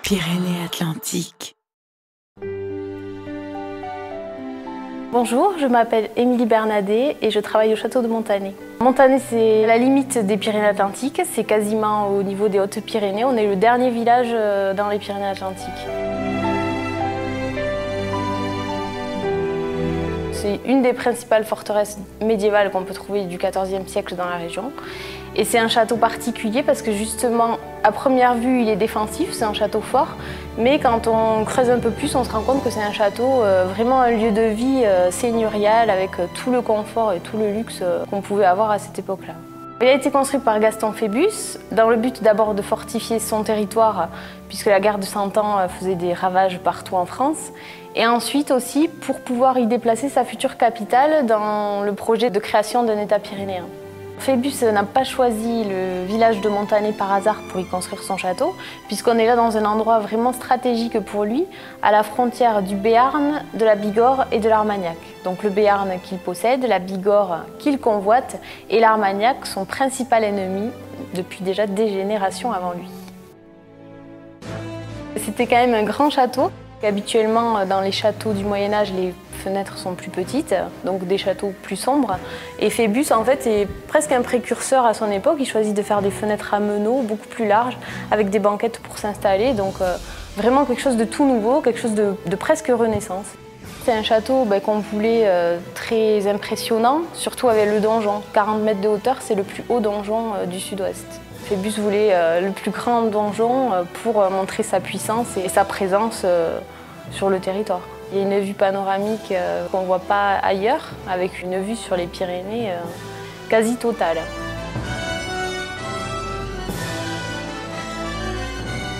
Pyrénées-Atlantiques. Bonjour, je m'appelle Émilie Bernadet et je travaille au château de Montané. Montané, c'est la limite des Pyrénées-Atlantiques, c'est quasiment au niveau des Hautes-Pyrénées. On est le dernier village dans les Pyrénées-Atlantiques. C'est une des principales forteresses médiévales qu'on peut trouver du XIVe siècle dans la région. Et c'est un château particulier parce que justement, à première vue, il est défensif, c'est un château fort. Mais quand on creuse un peu plus, on se rend compte que c'est un château, vraiment un lieu de vie seigneurial avec tout le confort et tout le luxe qu'on pouvait avoir à cette époque-là. Il a été construit par Gaston Phébus dans le but d'abord de fortifier son territoire puisque la guerre de 100 ans faisait des ravages partout en France et ensuite aussi pour pouvoir y déplacer sa future capitale dans le projet de création d'un État pyrénéen. Phébus n'a pas choisi le village de Montané par hasard pour y construire son château, puisqu'on est là dans un endroit vraiment stratégique pour lui, à la frontière du Béarn, de la Bigorre et de l'Armagnac. Donc le Béarn qu'il possède, la Bigorre qu'il convoite et l'Armagnac, son principal ennemi depuis déjà des générations avant lui. C'était quand même un grand château. Habituellement, dans les châteaux du Moyen-Âge, les fenêtres sont plus petites, donc des châteaux plus sombres. Et Phébus, en fait, est presque un précurseur à son époque. Il choisit de faire des fenêtres à meneaux, beaucoup plus larges, avec des banquettes pour s'installer. Donc vraiment quelque chose de tout nouveau, quelque chose de presque renaissance. C'est un château qu'on voulait très impressionnant, surtout avec le donjon. 40 mètres de hauteur, c'est le plus haut donjon du sud-ouest. Phébus voulait le plus grand donjon pour montrer sa puissance et sa présence sur le territoire. Il y a une vue panoramique qu'on ne voit pas ailleurs, avec une vue sur les Pyrénées quasi totale.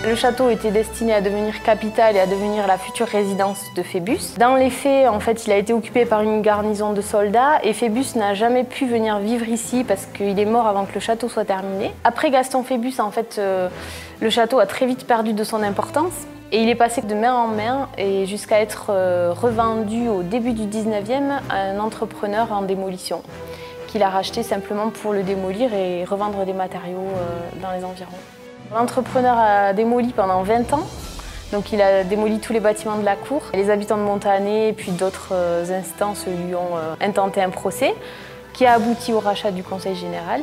Le château était destiné à devenir capitale et à devenir la future résidence de Phébus. Dans les faits, en fait, il a été occupé par une garnison de soldats et Phébus n'a jamais pu venir vivre ici parce qu'il est mort avant que le château soit terminé. Après Gaston Phébus, en fait, le château a très vite perdu de son importance et il est passé de main en main et jusqu'à être revendu au début du 19e à un entrepreneur en démolition qu'il a racheté simplement pour le démolir et revendre des matériaux dans les environs. L'entrepreneur a démoli pendant 20 ans, donc il a démoli tous les bâtiments de la cour. Les habitants de Montané et puis d'autres instances lui ont intenté un procès qui a abouti au rachat du Conseil général.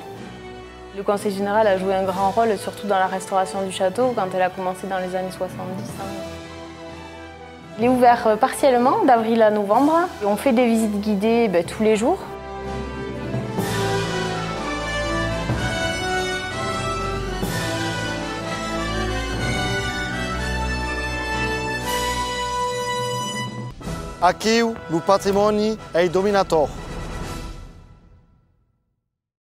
Le Conseil général a joué un grand rôle, surtout dans la restauration du château, quand elle a commencé dans les années 70. Il est ouvert partiellement, d'avril à novembre. On fait des visites guidées tous les jours. Aqui, no patrimônio, é dominator.